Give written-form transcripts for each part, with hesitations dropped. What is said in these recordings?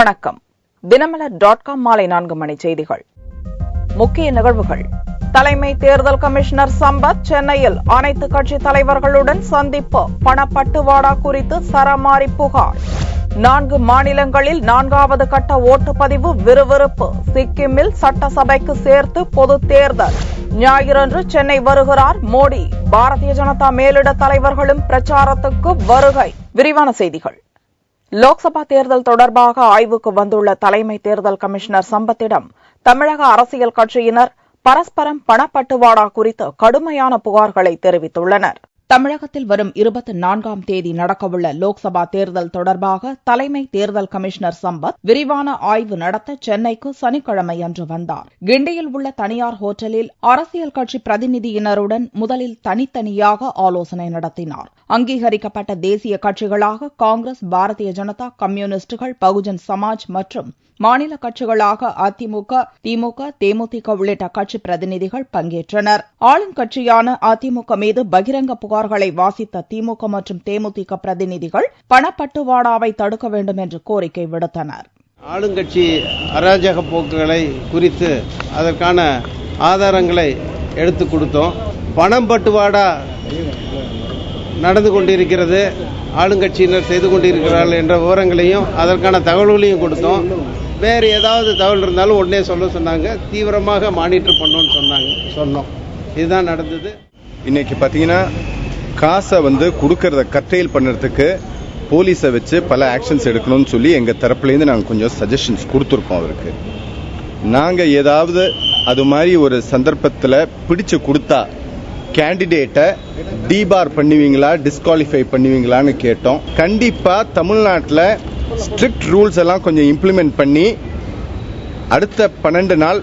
வணக்கம். தினமலர்.com மாலை 4 மணி செய்திகள். முக்கிய நிகழ்வுகள். தலைமை தேர்தல் கமிஷனர் சம்பத் சென்னையில் அனைத்து கட்சி தலைவர்களுடன் சந்திப்பு. பணப்பட்டுவாடா குறித்து சரமாரி புகார். 4 மாநிலங்களில் 4வது கட்ட ஓட்டுப்பதிவு விறுவிறுப்பு. சிக்கிமில் சட்டசபைக்கு சேர்த்து பொது தேர்தல். ஞாயிறன்று சென்னை வருகிறார் மோடி. பாரதிய ஜனதா மேலிட தலைவர்களும் பிரச்சாரத்துக்கு வருகை. விரிவான செய்திகள். லோக்சபா தேர்தல் தொடர்பாக ஆய்வுக்கு வந்துள்ள தலைமை தேர்தல் கமிஷனர் சம்பத்திடம் தமிழக அரசியல் கட்சியினர் பரஸ்பரம் பணப்பட்டுவாடா குறித்து கடுமையான புகார்களை தெரிவித்துள்ளனர். தமிழகத்தில் வரும் 24ஆம் தேதி நடக்கவுள்ள லோக்சபா தேர்தல் தொடர்பாக தலைமை தேர்தல் கமிஷனர் சம்பத் விரிவான ஆய்வு நடத்த சென்னைக்கு சனிக்கிழமையன்று வந்தார். கிண்டியில் உள்ள தனியார் ஹோட்டலில் அரசியல் கட்சி பிரதிநிதியினருடன் முதலில் தனித்தனியாக ஆலோசனை நடத்தினார். அங்கீகரிக்கப்பட்ட தேசிய கட்சிகளாக காங்கிரஸ், பாரதிய ஜனதா, கம்யூனிஸ்டுகள், பகுஜன் சமாஜ் மற்றும் மாநில கட்சிகளாக அதிமுக, திமுக, தேமுதிக உள்ளிட்ட கட்சி பிரதிநிதிகள் பங்கேற்றனர். ஆளுங்கட்சியான அதிமுக மீது பகிரங்க புகார்களை வாசித்த திமுக மற்றும் தேமுதிக பிரதிநிதிகள் பணப்பட்டுவாடாவை தடுக்க வேண்டும் என்று கோரிக்கை விடுத்தனர். ஆளுங்கட்சி அராஜக போக்குகளை குறித்து அதற்கான ஆதாரங்களை எடுத்துக் கொடுத்தோம். பணம் பட்டுவாடா நடந்து கொண்டிருக்கிறது, ஆளுங்கட்சியினர் செய்து கொண்டிருக்கிறார்கள் என்ற விவரங்களையும் அதற்கான தகவல்களையும் கொடுத்தோம். வேறு ஏதாவது தகவல் இருந்தாலும் உடனே சொல்ல சொன்னாங்க. தீவிரமாக மானிட்டர் பண்ணோன்னு சொன்னோம். இதுதான் நடந்தது. இன்னைக்கு பார்த்தீங்கன்னா காசை கொடுக்கறத கட்டையில் பண்ணுறதுக்கு போலீஸை வச்சு பல ஆக்ஷன்ஸ் எடுக்கணும்னு சொல்லி எங்கள் தரப்புலேருந்து நாங்கள் கொஞ்சம் சஜஷன்ஸ் கொடுத்துருக்கோம் அவருக்கு. நாங்கள் ஏதாவது அது மாதிரி ஒரு சந்தர்ப்பத்தில் பிடிச்சு கொடுத்தா கேண்டிடேட்டை டிபார் பண்ணுவீங்களா, டிஸ்குவாலிஃபை பண்ணுவீங்களான்னு கேட்டோம். கண்டிப்பாக தமிழ்நாட்டில் ஸ்ட்ரிக்ட் ரூல்ஸ் எல்லாம் கொஞ்சம் இம்ப்ளிமெண்ட் பண்ணி அடுத்த 12 நாள்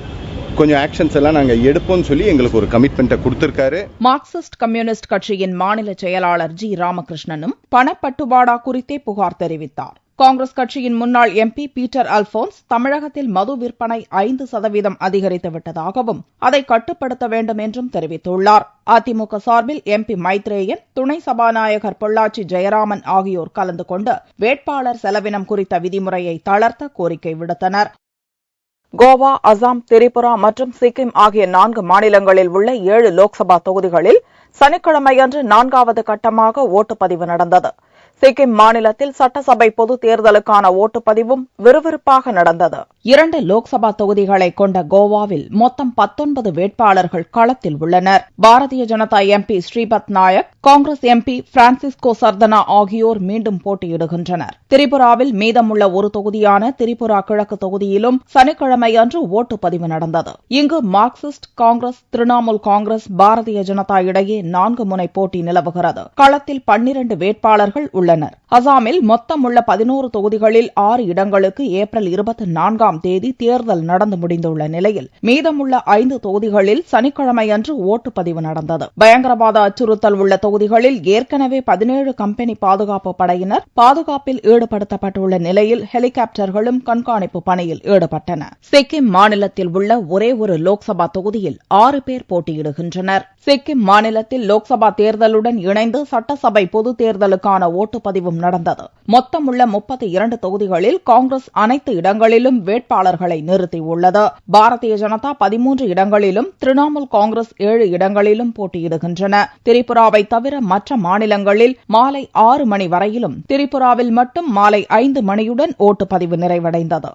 கொஞ்சம் ஆக்ஷன்ஸ் எல்லாம் நாங்க எடுப்போம்னு சொல்லி எங்களுக்கு ஒரு கமிட்மெண்ட்டை கொடுத்திருக்காரு. மார்க்சிஸ்ட் கம்யூனிஸ்ட் கட்சியின் மாநில செயலாளர் ஜி. ராமகிருஷ்ணனும் பணப்பட்டுவாடா குறித்தே புகார் தெரிவித்தார். காங்கிரஸ் கட்சியின் முன்னாள் எம்பி பீட்டர் அல்போன்ஸ் தமிழகத்தில் மது விற்பனை 5% அதிகரித்து விட்டதாகவும் அதை கட்டுப்படுத்த வேண்டும் என்றும் தெரிவித்துள்ளார். அதிமுக சார்பில் எம்பி மைத்ரேயன், துணை சபாநாயகர் பொள்ளாச்சி ஜெயராமன் ஆகியோர் கலந்து கொண்டு வேட்பாளர் செலவினம் குறித்த விதிமுறையை தளர்த்த கோரிக்கை விடுத்தனர். கோவா, அசாம், திரிபுரா மற்றும் சிக்கிம் ஆகிய 4 மாநிலங்களில் உள்ள 7 லோக்சபா தொகுதிகளில் சனிக்கிழமையன்று 4வது கட்டமாக ஓட்டுப்பதிவு நடந்தது. சிக்கிம் மாநிலத்தில் சட்டசபை பொது தேர்தலுக்கான ஓட்டுப்பதிவும் விறுவிறுப்பாக நடந்தது. 2 லோக்சபா தொகுதிகளை கொண்ட கோவாவில் மொத்தம் 19 வேட்பாளர்கள் களத்தில் உள்ளனர். பாரதிய ஜனதா எம்பி ஸ்ரீபத் நாயக், காங்கிரஸ் எம்பி பிரான்சிஸ்கோ சர்தனா ஆகியோர் மீண்டும் போட்டியிடுகின்றனர். திரிபுராவில் மீதமுள்ள ஒரு தொகுதியான திரிபுரா கிழக்கு தொகுதியிலும் சனிக்கிழமையன்று ஓட்டுப்பதிவு நடந்தது. இங்கு மார்க்சிஸ்ட், காங்கிரஸ், திரிணாமுல் காங்கிரஸ், பாரதிய ஜனதா இடையே 4 முனை போட்டி நிலவுகிறது. களத்தில் 12 வேட்பாளர்கள் உள்ளனர். அசாமில் மொத்தம் உள்ள 11 தொகுதிகளில் 6 இடங்களுக்கு ஏப்ரல் 24ஆம் தேதி தேர்தல் நடந்து முடிந்துள்ள நிலையில் மீதமுள்ள 5 தொகுதிகளில் சனிக்கிழமையன்று ஓட்டுப்பதிவு நடந்தது. பயங்கரவாத அச்சுறுத்தல் உள்ள தொகுதிகளில் ஏற்கனவே 17 கம்பெனி பாதுகாப்பு படையினர் பாதுகாப்பில் ஈடுபடுத்தப்பட்டுள்ள நிலையில் ஹெலிகாப்டர்களும் கண்காணிப்பு பணியில் ஈடுபட்டன. சிக்கிம் மாநிலத்தில் உள்ள ஒரே ஒரு லோக்சபா தொகுதியில் 6 பேர் போட்டியிடுகின்றனர். சிக்கிம் மாநிலத்தில் லோக்சபா தேர்தலுடன் இணைந்து சட்டசபை பொது தேர்தலுக்கான ஓட்டுப்பதிவும் நடந்தது. மொத்தம் உள்ள 32 தொகுதிகளில் காங்கிரஸ் அனைத்து இடங்களிலும் வேட்பாளர்களை நிறுத்தியுள்ளது. பாரதிய ஜனதா 13 இடங்களிலும், திரிணாமுல் காங்கிரஸ் 7 இடங்களிலும் போட்டியிடுகின்றன. திரிபுராவை தவிர மற்ற மாநிலங்களில் மாலை 6 மணி வரையிலும், திரிபுராவில் மட்டும் மாலை 5 மணியுடன் ஓட்டுப்பதிவு நிறைவடைந்தது.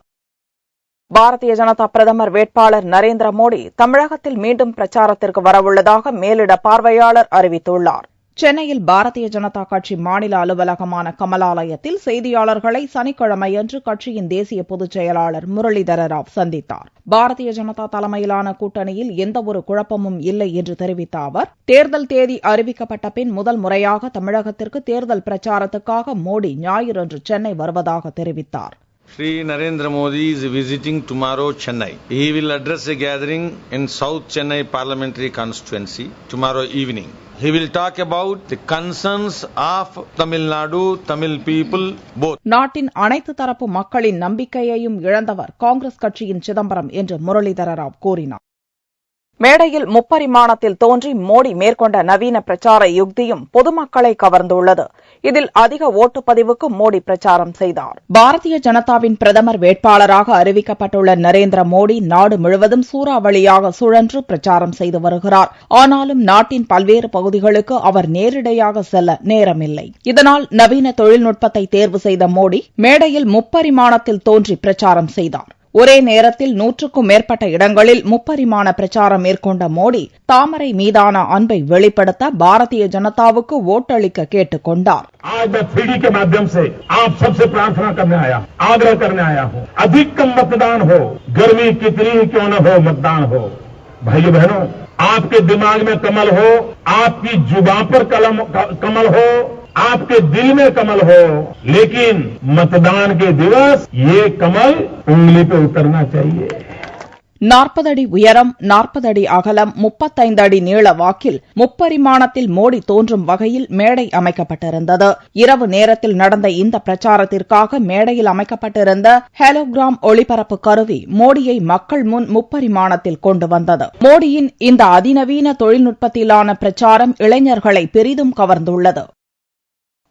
பாரதிய ஜனதா பிரதமர் வேட்பாளர் நரேந்திர மோடி தமிழகத்தில் மீண்டும் பிரச்சாரத்திற்கு வரவுள்ளதாக மேலிட பார்வையாளர் அறிவித்துள்ளார். சென்னையில் பாரதிய ஜனதா கட்சி மாநில அலுவலகமான கமலாலயத்தில் செய்தியாளர்களை சனிக்கிழமையன்று கட்சியின் தேசிய பொதுச் செயலாளர் முரளிதர ராவ் சந்தித்தார். பாரதிய ஜனதா தலைமையிலான கூட்டணியில் எந்தவொரு குழப்பமும் இல்லை என்று தெரிவித்த அவர், தேர்தல் தேதி அறிவிக்கப்பட்ட பின் முதல் முறையாக தமிழகத்திற்கு தேர்தல் பிரச்சாரத்துக்காக மோடி ஞாயிறன்று சென்னை வருவதாக தெரிவித்தார். Shri Narendra Modi is visiting tomorrow Chennai. He will address a gathering in South Chennai Parliamentary Constituency tomorrow evening. He will talk about the concerns of Tamil Nadu, Tamil people, both. நாட்டின் அனைத்து தரப்பு மக்களின் நம்பிக்கையையும் இழந்தவர் காங்கிரஸ் கட்சியின் சிதம்பரம் என்று முரளிதர ராவ் கூறினார். மேடையில் முப்பரிமாணத்தில் தோன்றி மோடி மேற்கொண்ட நவீன பிரச்சார யுக்தியும் பொதுமக்களை கவர்ந்துள்ளது. இதில் அதிக ஓட்டுப்பதிவுக்கு மோடி பிரச்சாரம் செய்தார். பாரதிய ஜனதாவின் பிரதமர் வேட்பாளராக அறிவிக்கப்பட்டுள்ள நரேந்திர மோடி நாடு முழுவதும் சூறாவளியாக சுழன்று பிரச்சாரம் செய்து வருகிறார். ஆனாலும் நாட்டின் பல்வேறு பகுதிகளுக்கு அவர் நேரிடையாக செல்ல நேரமில்லை. இதனால் நவீன தொழில்நுட்பத்தை தேர்வு செய்த மோடி மேடையில் முப்பரிமாணத்தில் தோன்றி பிரச்சாரம் செய்தார். ஒரே நேரத்தில் 100க்கும் மேற்பட்ட இடங்களில் முப்பரிமாண பிரச்சாரம் மேற்கொண்ட மோடி தாமரை மீதான அன்பை வெளிப்படுத்த பாரதிய ஜனதாவுக்கு ஓட்டளிக்க கேட்டுக் கொண்டார். आज मैं 3D के माध्यम से आप सबसे प्रार्थना करने आया, आग्रह करने आया हूं, अधिकतम मतदान हो, गर्मी कितनी ही क्यों न हो, मतदान हो। भाइयों बहनों, आपके दिमाग में कमल हो, आपकी जुबान पर कमल हो, आपके दिल में कमल हो, लेकिन मतदान के दिवस ये कमल उंगली पे उतरना चाहिए. 40 அடி உயரம், 40 அடி அகலம், 35 அடி நீள வாக்கில் முப்பரிமாணத்தில் மோடி தோன்றும் வகையில் மேடை அமைக்கப்பட்டிருந்தது. இரவு நேரத்தில் நடந்த இந்த பிரச்சாரத்திற்காக மேடையில் அமைக்கப்பட்டிருந்த ஹாலோகிராம் ஒளிபரப்பு கருவி மோடியை மக்கள் முன் முப்பரிமாணத்தில் கொண்டு வந்தது. மோடியின் இந்த அதிநவீன தொழில்நுட்பத்திலான பிரச்சாரம் இளைஞர்களை பெரிதும் கவர்ந்துள்ளது.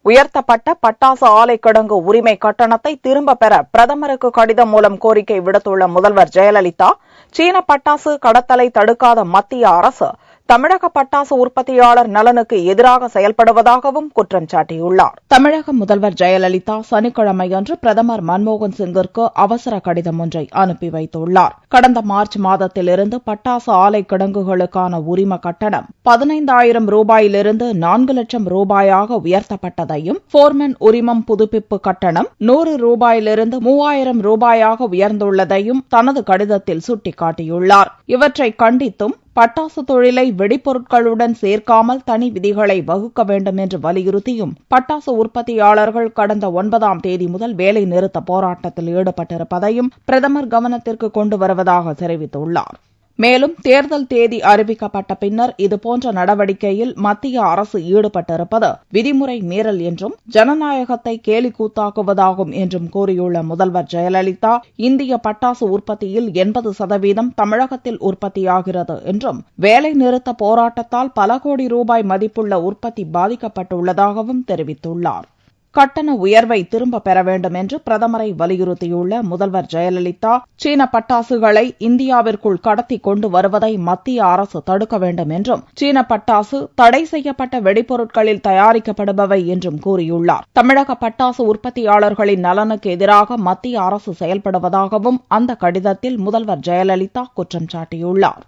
உயர்த்தப்பட்ட பட்டாசு ஆலை கிடங்கு உரிமை கட்டணத்தை திரும்ப பெற பிரதமருக்கு கடிதம் மூலம் கோரிக்கை விடுத்துள்ள முதல்வர் ஜெயலலிதா, சீன பட்டாசு கடத்தலை தடுக்காத மத்திய அரசு தமிழக பட்டாசு உற்பத்தியாளர் நலனுக்கு எதிராக செயல்படுவதாகவும் குற்றம் சாட்டியுள்ளார். தமிழக முதல்வர் ஜெயலலிதா சனிக்கிழமையன்று பிரதமர் மன்மோகன் சிங்கிற்கு அவசர கடிதம் ஒன்றை அனுப்பி வைத்துள்ளார். கடந்த மார்ச் மாதத்திலிருந்து பட்டாசு ஆலை கிடங்குகளுக்கான உரிம கட்டணம் 15,000 ரூபாயிலிருந்து 4 லட்சம் ரூபாயாக உயர்த்தப்பட்டதையும், போர்மேன் உரிமம் புதுப்பிப்பு கட்டணம் 100 ரூபாயிலிருந்து 3,000 ரூபாயாக உயர்ந்துள்ளதையும் தனது கடிதத்தில் சுட்டிக்காட்டியுள்ளார். இவற்றை கண்டித்தும் பட்டாசு தொழிலை வெடிப்பொருட்களுடன் சேர்க்காமல் தனி விதிகளை வகுக்க வேண்டும் என்று வலியுறுத்தியும் பட்டாசு உற்பத்தியாளர்கள் கடந்த 9ஆம் தேதி முதல் வேலை நிறுத்த போராட்டத்தில் ஈடுபட்டிருப்பதையும் பிரதமர் கவனத்திற்கு கொண்டு வருவதாக தெரிவித்துள்ளார். மேலும் தேர்தல் தேதி அறிவிக்கப்பட்ட பின்னர் இதுபோன்ற நடவடிக்கையில் மத்திய அரசு ஈடுபட்டிருப்பது விதிமுறை மீறல் என்றும் ஜனநாயகத்தை கேலிக்கூத்தாக்குவதாகும் என்றும் கூறியுள்ள முதல்வர் ஜெயலலிதா, இந்திய பட்டாசு உற்பத்தியில் 80% தமிழகத்தில் உற்பத்தியாகிறது என்றும் வேலை நிறுத்த போராட்டத்தால் பல கோடி ரூபாய் மதிப்புள்ள உற்பத்தி பாதிக்கப்பட்டுள்ளதாகவும் தெரிவித்துள்ளார். கட்டண உயர்வை திரும்பப் பெற வேண்டும் என்று பிரதமரை வலியுறுத்தியுள்ள முதல்வர் ஜெயலலிதா, சீன பட்டாசுகளை இந்தியாவிற்குள் கடத்தி கொண்டு வருவதை மத்திய அரசு தடுக்க வேண்டும் என்றும், சீன பட்டாசு தடை செய்யப்பட்ட வெடிப்பொருட்களில் தயாரிக்கப்படுபவை என்றும் கூறியுள்ளார். தமிழக பட்டாசு உற்பத்தியாளர்களின் நலனுக்கு எதிராக மத்திய அரசு செயல்படுவதாகவும் அந்த கடிதத்தில் முதல்வர் ஜெயலலிதா குற்றம் சாட்டியுள்ளார்.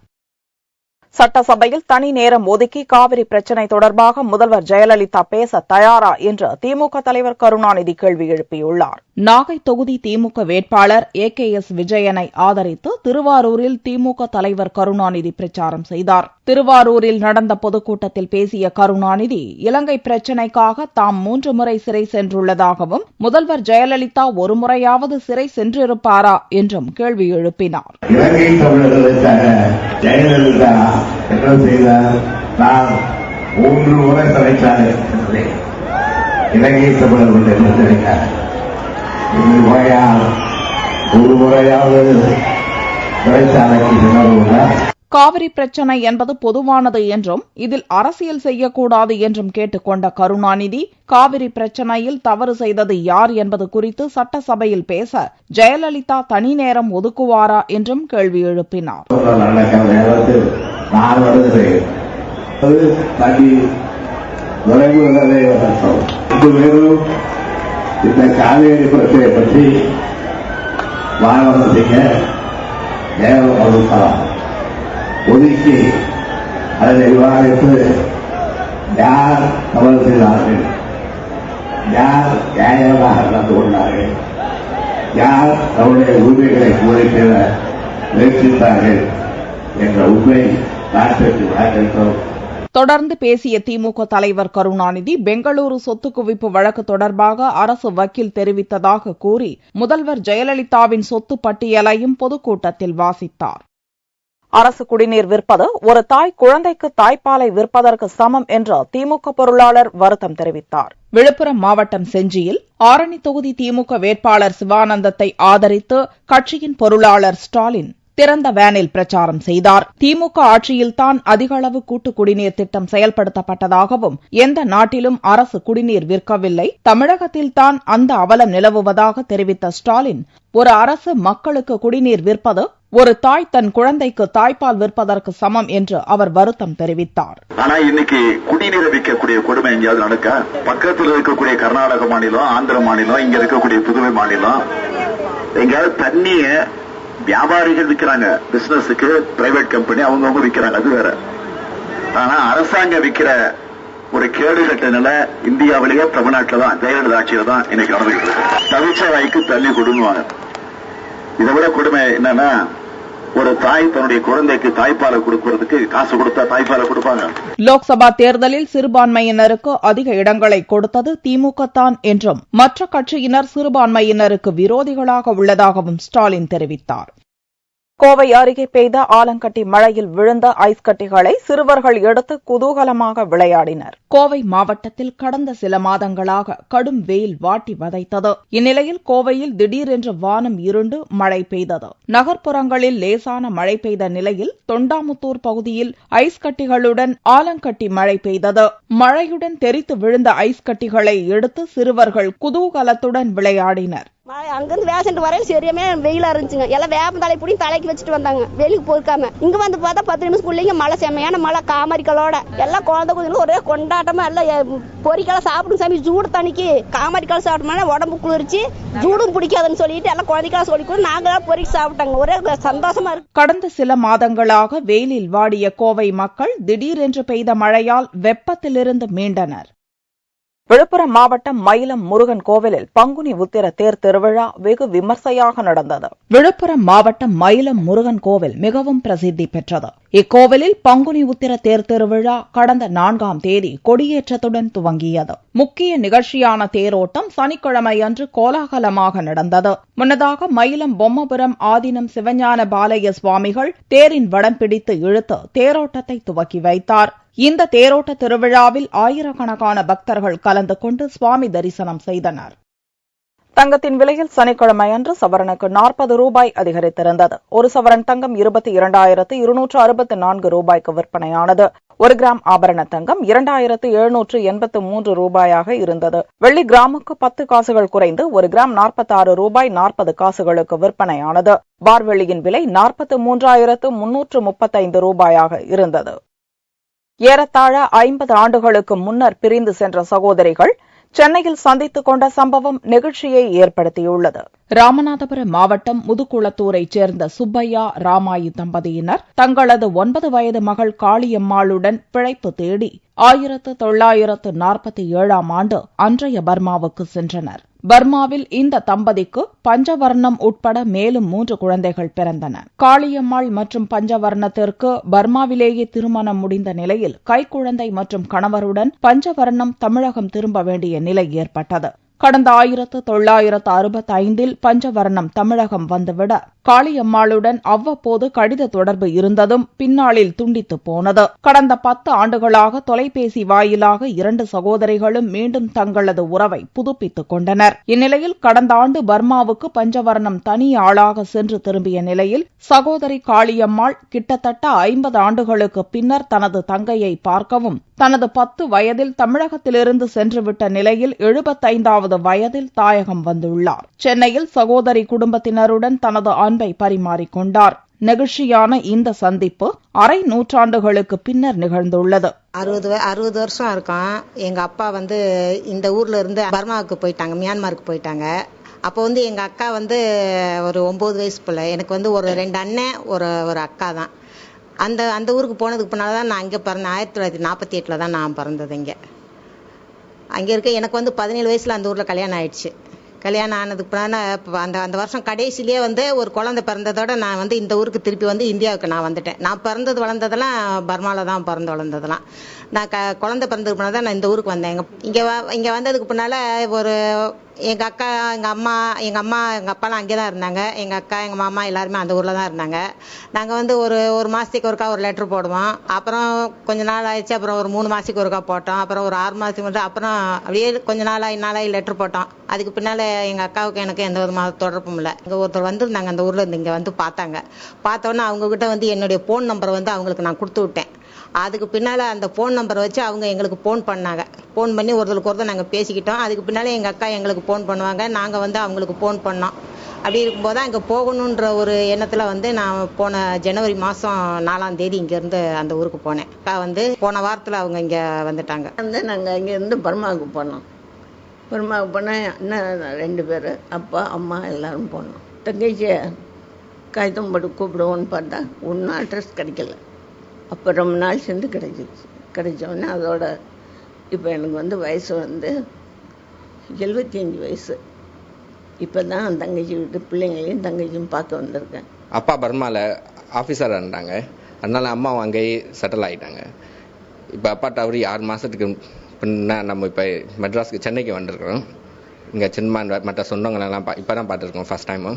சட்டசபையில் தனி நேரம் ஒதுக்கி காவிரி பிரச்சினை தொடர்பாக முதல்வர் ஜெயலலிதா பேச தயாரா என்று திமுக தலைவர் கருணாநிதி கேள்வி எழுப்பியுள்ளார். நாகை தொகுதி திமுக வேட்பாளர் AKS விஜயனை ஆதரித்து திருவாரூரில் திமுக தலைவர் கருணாநிதி பிரச்சாரம் செய்தார். திருவாரூரில் நடந்த பொதுக்கூட்டத்தில் பேசிய கருணாநிதி, இலங்கை பிரச்சினைக்காக தாம் 3 முறை சிறை சென்றுள்ளதாகவும், முதல்வர் ஜெயலலிதா ஒரு முறையாவது சிறை சென்றிருப்பாரா என்றும் கேள்வி எழுப்பினார். என்ன செய்தார்? நான் 3 முறை சிறைச்சாலை இலங்கை தமிழர்களுடைய பிரச்சனைக்காக. ஒரு முறையாவது சிறைச்சாலைக்கு சென்றவர்கள். காவிரி பிரச்சினை என்பது பொதுவானது என்றும் இதில் அரசியல் செய்யக்கூடாது என்றும் கேட்டுக் கொண்ட கருணாநிதி, காவிரி பிரச்சினையில் தவறு செய்தது யார் என்பது குறித்து சட்டசபையில் பேச ஜெயலலிதா தனி நேரம் ஒதுக்குவாரா என்றும் கேள்வி எழுப்பினார். இந்த காவேரி பிரச்சனை பற்றி வானவரம் செய்ய நேரம் ஒதுக்கலாம். ஒதுக்கி அதை விவாதித்து யார் தவறு செய்தார்கள், யார் நியாயமாக நடந்து கொண்டார்கள், யார் தன்னுடைய உரிமைகளை கோரிக்கை முயற்சித்தார்கள் என்ற உண்மை நாட்டிற்கு விளக்கின்றோம். தொடர்ந்து பேசிய திமுக தலைவர் கருணாநிதி, பெங்களூரு சொத்து குவிப்பு வழக்கு தொடர்பாக அரசு வக்கீல் தெரிவித்ததாக கூறி முதல்வர் ஜெயலலிதாவின் சொத்து பட்டியலையும் பொதுக்கூட்டத்தில் வாசித்தார். அரசு குடிநீர் விற்பது ஒரு தாய் குழந்தைக்கு தாய்ப்பாலை விற்பதற்கு சமம் என்று திமுக பொருளாளர் வருத்தம் தெரிவித்தார். விழுப்புரம் மாவட்டம் செஞ்சியில் ஆரணி தொகுதி திமுக வேட்பாளர் சிவானந்தத்தை ஆதரித்து கட்சியின் பொருளாளர் ஸ்டாலின் திறந்த வேனில் பிரச்சாரம் செய்தார். திமுக ஆட்சியில்தான் அதிகளவு கூட்டு குடிநீர் திட்டம் செயல்படுத்தப்பட்டதாகவும் எந்த நாட்டிலும் அரசு குடிநீர் விற்கவில்லை, தமிழகத்தில்தான் அந்த அவலம் நிலவுவதாக தெரிவித்த ஸ்டாலின், ஒரு அரசு மக்களுக்கு குடிநீர் விற்பது ஒரு தாய் தன் குழந்தைக்கு தாய்ப்பால் விற்பதற்கு சமம் என்று அவர் வருத்தம் தெரிவித்தார். ஆனா இன்னைக்கு குடிநீரை விற்கக்கூடிய கொடுமை எங்கேயாவது நடக்க, பக்கத்தில் இருக்கக்கூடிய கர்நாடக மாநிலம், ஆந்திர மாநிலம், இங்க இருக்கக்கூடிய புதுவை மாநிலம், எங்கேயாவது தண்ணிய வியாபாரிகள் விற்கிறாங்க, பிசினஸுக்கு பிரைவேட் கம்பெனி அவங்கவுங்க விற்கிறாங்க, அது வேற. ஆனா அரசாங்கம் விற்கிற ஒரு கேடுகட்ட நிலை இந்தியாவிலேயே தமிழ்நாட்டில் தான், ஜெயலலிதா ஆட்சியில தான் இன்னைக்கு நடந்துட்டு இருக்கு. தவிச்ச வாய்க்கு தள்ளி கொடுங்குவாங்க. இதை விட கொடுமை என்னன்னா, ஒரு தாய் தன்னுடைய குழந்தைக்கு தாய்ப்பாலை கொடுக்கறதுக்கு காசு கொடுத்தா தாய்ப்பாலை கொடுப்பாங்க. லோக்சபா தேர்தலில் சிறுபான்மையினருக்கு அதிக இடங்களை கொடுத்தது திமுக தான் என்றும் மற்ற கட்சியினர் சிறுபான்மையினருக்கு விரோதிகளாக உள்ளதாகவும் ஸ்டாலின் தெரிவித்தார். கோவை அருகே பெய்த ஆலங்கட்டி மழையில் விழுந்த ஐஸ் கட்டிகளை சிறுவர்கள் எடுத்து குதூகலமாக விளையாடினர். கோவை மாவட்டத்தில் கடந்த சில மாதங்களாக கடும் வெயில் வாட்டி வதைத்தது. இந்நிலையில் கோவையில் திடீரென்று வானம் இருண்டு மழை பெய்தது. நகர்ப்புறங்களில் லேசான மழை பெய்த நிலையில் தொண்டாமுத்தூர் பகுதியில் ஐஸ் கட்டிகளுடன் ஆலங்கட்டி மழை பெய்தது. மழையுடன் தெரித்து விழுந்த ஐஸ் கட்டிகளை எடுத்து சிறுவர்கள் குதூகலத்துடன் விளையாடினர். அங்கிருந்து வேசன்ட் வரையில் சரியாமே வெயிலா இருந்துச்சுங்க. எல்லாம் வேப்ப தலை பிடி தலைக்கு வச்சுட்டு வந்தாங்க, வெளிக்கு போயிருக்காம. இங்க வந்து பார்த்தா 10 நிமிஷத்துக்குள்ளேங்க மழை, செம்மையான மழை, காமரிக்காலோட எல்லாம் குழந்தை குழந்தைங்களும் ஒரே கொண்டாட்டமா எல்லாம் பொறிக்கால சாப்பிடும் சாமி. சூடு தண்ணிக்கு காமரிக்கால சாப்பிட்டோம்னா உடம்பு குளிர்ச்சி, சூடும் பிடிக்காதுன்னு சொல்லிட்டு எல்லாம் குழந்தைக்கால சொல்லி நாங்களாம் பொறிக்கு சாப்பிட்டாங்க. ஒரே சந்தோஷமா இருக்கு. கடந்த சில மாதங்களாக வெயிலில் வாடிய கோவை மக்கள் திடீரென்று பெய்த மழையால் வெப்பத்திலிருந்து மீண்டனர். விழுப்புரம் மாவட்டம் மயிலம் முருகன் கோவிலில் பங்குனி உத்திர தேர் திருவிழா வெகு விமர்சையாக நடந்தது. விழுப்புரம் மாவட்டம் மயிலம் முருகன் கோவில் மிகவும் பிரசித்தி பெற்றது. இக்கோவிலில் பங்குனி உத்திர தேர் திருவிழா கடந்த 4ஆம் தேதி கொடியேற்றத்துடன் துவங்கியது. முக்கிய நிகழ்ச்சியான தேரோட்டம் சனிக்கிழமையன்று கோலாகலமாக நடந்தது. முன்னதாக மயிலம் பொம்மபுரம் ஆதீனம் சிவஞான பாலய சுவாமிகள் தேரின் வடம் பிடித்து இழுத்து தேரோட்டத்தை துவக்கி வைத்தார். இந்த தேரோட்ட திருவிழாவில் ஆயிரக்கணக்கான பக்தர்கள் கலந்து கொண்டு சுவாமி தரிசனம் செய்தனர். தங்கத்தின் விலையில் சனிக்கிழமையன்று சவரனுக்கு 40 ரூபாய் அதிகரித்திருந்தது. ஒரு சவரன் தங்கம் 22,264 ரூபாய்க்கு விற்பனையானது. 1 கிராம் ஆபரண தங்கம் 2,783 ரூபாயாக இருந்தது. வெள்ளி கிராமுக்கு 10 காசுகள் குறைந்து 1 கிராம் 46 ரூபாய் 40 காசுகளுக்கு விற்பனையானது. பார் வெள்ளியின் விலை 43,335 ரூபாயாக இருந்தது. ஏறத்தாழ 50 ஆண்டுகளுக்கு முன்னர் பிரிந்து சென்ற சகோதரிகள் சென்னையில் சந்தித்துக் கொண்ட சம்பவம் நெகிழ்ச்சியை ஏற்படுத்தியுள்ளது. ராமநாதபுரம் மாவட்டம் முதுகுளத்தூரைச் சேர்ந்த சுப்பையா ராமாயி தம்பதியினர் தங்களது 9 வயது மகள் காளியம்மாளுடன் பிழைப்பு தேடி 1947ஆம் ஆண்டு அன்றைய பர்மாவுக்கு சென்றனர். பர்மாவில் இந்த தம்பதிக்கு பஞ்சவர்ணம் உட்பட மேலும் 3 குழந்தைகள் பிறந்தன. காளியம்மாள் மற்றும் பஞ்சவர்ணத்திற்கு பர்மாவிலேயே திருமணம் முடிந்த நிலையில் கைக்குழந்தை மற்றும் கணவருடன் பஞ்சவர்ணம் தமிழகம் திரும்ப வேண்டிய நிலை ஏற்பட்டது. கடந்த 1965இல் பஞ்சவர்ணம் தமிழகம் வந்துவிட காளியம்மாளுடன் அவ்வப்போது கடித தொடர்பு இருந்ததும் பின்னாளில் துண்டித்து போனது. கடந்த 10 ஆண்டுகளாக தொலைபேசி வாயிலாக 2 சகோதரிகளும் மீண்டும் தங்களது உறவை புதுப்பித்துக் கொண்டனர். இந்நிலையில் கடந்த ஆண்டு பர்மாவுக்கு பஞ்சவர்ணம் தனி ஆளாக சென்று திரும்பிய நிலையில் சகோதரி காளியம்மாள் கிட்டத்தட்ட 50 ஆண்டுகளுக்கு பின்னர் தனது தங்கையை பார்க்கவும் தனது 10 வயதில் தமிழகத்திலிருந்து சென்றுவிட்ட நிலையில் 75வது வயதில் தாயகம் வந்துள்ளார். சென்னையில் சகோதரி குடும்பத்தினருடன் தனது அன்பை பரிமாறிக்கொண்டார். நெகிழ்ச்சியான இந்த சந்திப்பு அரை நூற்றாண்டுகளுக்கு பின்னர் நிகழ்ந்துள்ளது. 60 வருஷம் இருக்கும். எங்க அப்பா இந்த ஊர்ல இருந்து பர்மாவுக்கு போயிட்டாங்க, மியான்மருக்கு போயிட்டாங்க. அப்போ எங்க அக்கா ஒரு 9 வயசு பிள்ளை. எனக்கு ஒரு 2 அண்ணன் ஒரு அக்கா தான். அந்த ஊருக்கு போனதுக்கு பின்னால் தான் நான் அங்கே பிறந்தேன். 1948 தான் நான் பிறந்தது. அங்கே இருக்க எனக்கு 17 வயசில் அந்த ஊரில் கல்யாணம் ஆயிடுச்சு. கல்யாணம் ஆனதுக்கு பின்னால் அந்த வருஷம் கடைசிலேயே ஒரு குழந்தை பிறந்ததோட நான் இந்த ஊருக்கு திருப்பி இந்தியாவுக்கு நான் வந்துட்டேன். நான் பிறந்தது வளர்ந்ததெல்லாம் பர்மாவில் தான் பிறந்து வளர்ந்ததெல்லாம். நான் குழந்தை பிறந்ததுக்கு பின்னால் தான் நான் இந்த ஊருக்கு வந்தேன். இங்கே வந்ததுக்கு பின்னால் எங்கள் அக்கா எங்கள் அம்மா எங்கள் அப்பாலாம் அங்கே தான் இருந்தாங்க. எங்கள் அக்கா எங்கள் மாமா எல்லாருமே அந்த ஊரில் தான் இருந்தாங்க. நாங்கள் வந்து ஒரு மாதத்துக்கு ஒருக்கா ஒரு லெட்ரு போடுவோம். அப்புறம் கொஞ்ச நாள் ஆயிடுச்சு, அப்புறம் ஒரு 3 மாதத்துக்கு ஒருக்கா போட்டோம். அப்புறம் ஒரு 6 மாதத்துக்கு மட்டும் அப்புறம் அப்படியே கொஞ்ச நாளாகி லெட்ரு போட்டோம். அதுக்கு பின்னால் எங்கள் அக்காவுக்கு எனக்கு எந்த விதமான தொடர்பும் இல்லை. இங்கே ஒருத்தர் வந்திருந்தாங்க அந்த ஊரில் இருந்து, இங்கே வந்து பார்த்தாங்க. பார்த்தோன்னே அவங்கக்கிட்ட வந்து என்னுடைய ஃபோன் நம்பரை வந்து அவங்களுக்கு நான் கொடுத்து விட்டேன். அதுக்கு பின்னால் அந்த ஃபோன் நம்பரை வச்சு அவங்க எங்களுக்கு ஃபோன் பண்ணாங்க. ஃபோன் பண்ணி ஒருத்தருக்கு நாங்கள் பேசிக்கிட்டோம். அதுக்கு பின்னால் எங்கள் அக்கா எங்களுக்கு ஃபோன் பண்ணுவாங்க, நாங்கள் வந்து அவங்களுக்கு ஃபோன் பண்ணோம். அப்படி இருக்கும்போது தான் இங்கே போகணுன்ற ஒரு எண்ணத்தில் வந்து நான் போன ஜனவரி மாதம் 4ஆம் தேதி இங்கேருந்து அந்த ஊருக்கு போனேன். அக்கா வந்து போன வாரத்தில் அவங்க இங்கே வந்துட்டாங்க. வந்து நாங்கள் இங்கேருந்து பர்மாவுக்கு போனோம். பர்மாவுக்கு போனால் இன்னும் 2 பேர், அப்பா அம்மா எல்லோரும் போனோம். தங்கச்சியை காகிதம் போட்டு கூப்பிடுவோன்னு பார்த்தா ஒன்றும் அட்ரஸ் கிடைக்கல. அப்போ ரொம்ப நாள் சேர்ந்து கிடைச்சோடனே அதோட இப்போ எனக்கு வந்து வயசு வந்து 75 வயசு. இப்போ தான் தங்கச்சி வீட்டு பிள்ளைங்களையும் தங்கச்சியும் பார்க்க வந்திருக்கேன். அப்பா பர்மாவில் ஆஃபீஸராக இருந்தாங்க, அதனால அம்மாவும் அங்கேயே செட்டில் ஆகிட்டாங்க. இப்போ அப்பா தவறி 6 மாதத்துக்கு பின்னா நம்ம இப்போ மெட்ராஸுக்கு சென்னைக்கு வந்திருக்கிறோம். இங்கே சின்மான் மற்ற சொந்தங்களெல்லாம் இப்போ தான் பார்த்துருக்கோம் ஃபர்ஸ்ட் டைமு.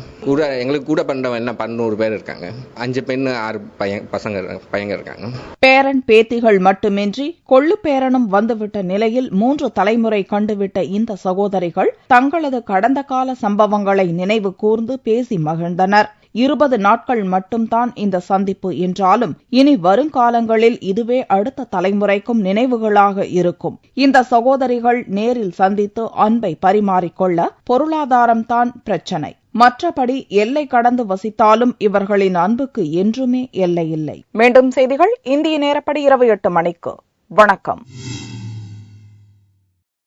எங்களுக்கு கூட பண்ணுறவங்க என்ன 11 பேர் இருக்காங்க. 5 பெண் 6 பையங்க இருக்காங்க. பேரன் பேத்திகள் மட்டுமின்றி கொள்ளு பேரனும் வந்துவிட்ட நிலையில் 3 தலைமுறை கண்டுவிட்ட இந்த சகோதரிகள் தங்களது கடந்த கால சம்பவங்களை நினைவு கூர்ந்து பேசி மகிழ்ந்தனர். 20 நாட்கள் மட்டும்தான் இந்த சந்திப்பு என்றாலும் இனி வருங்காலங்களில் இதுவே அடுத்த தலைமுறைக்கும் நினைவுகளாக இருக்கும். இந்த சகோதரிகள் நேரில் சந்தித்து அன்பை பரிமாறிக்கொள்ள பொருளாதாரம்தான் பிரச்சனை. மற்றபடி எல்லை கடந்து வசித்தாலும் இவர்களின் அன்புக்கு என்றுமே எல்லை இல்லை. மீண்டும் செய்திகள் இந்திய நேரப்படி இரவு 8 மணிக்கு. வணக்கம்.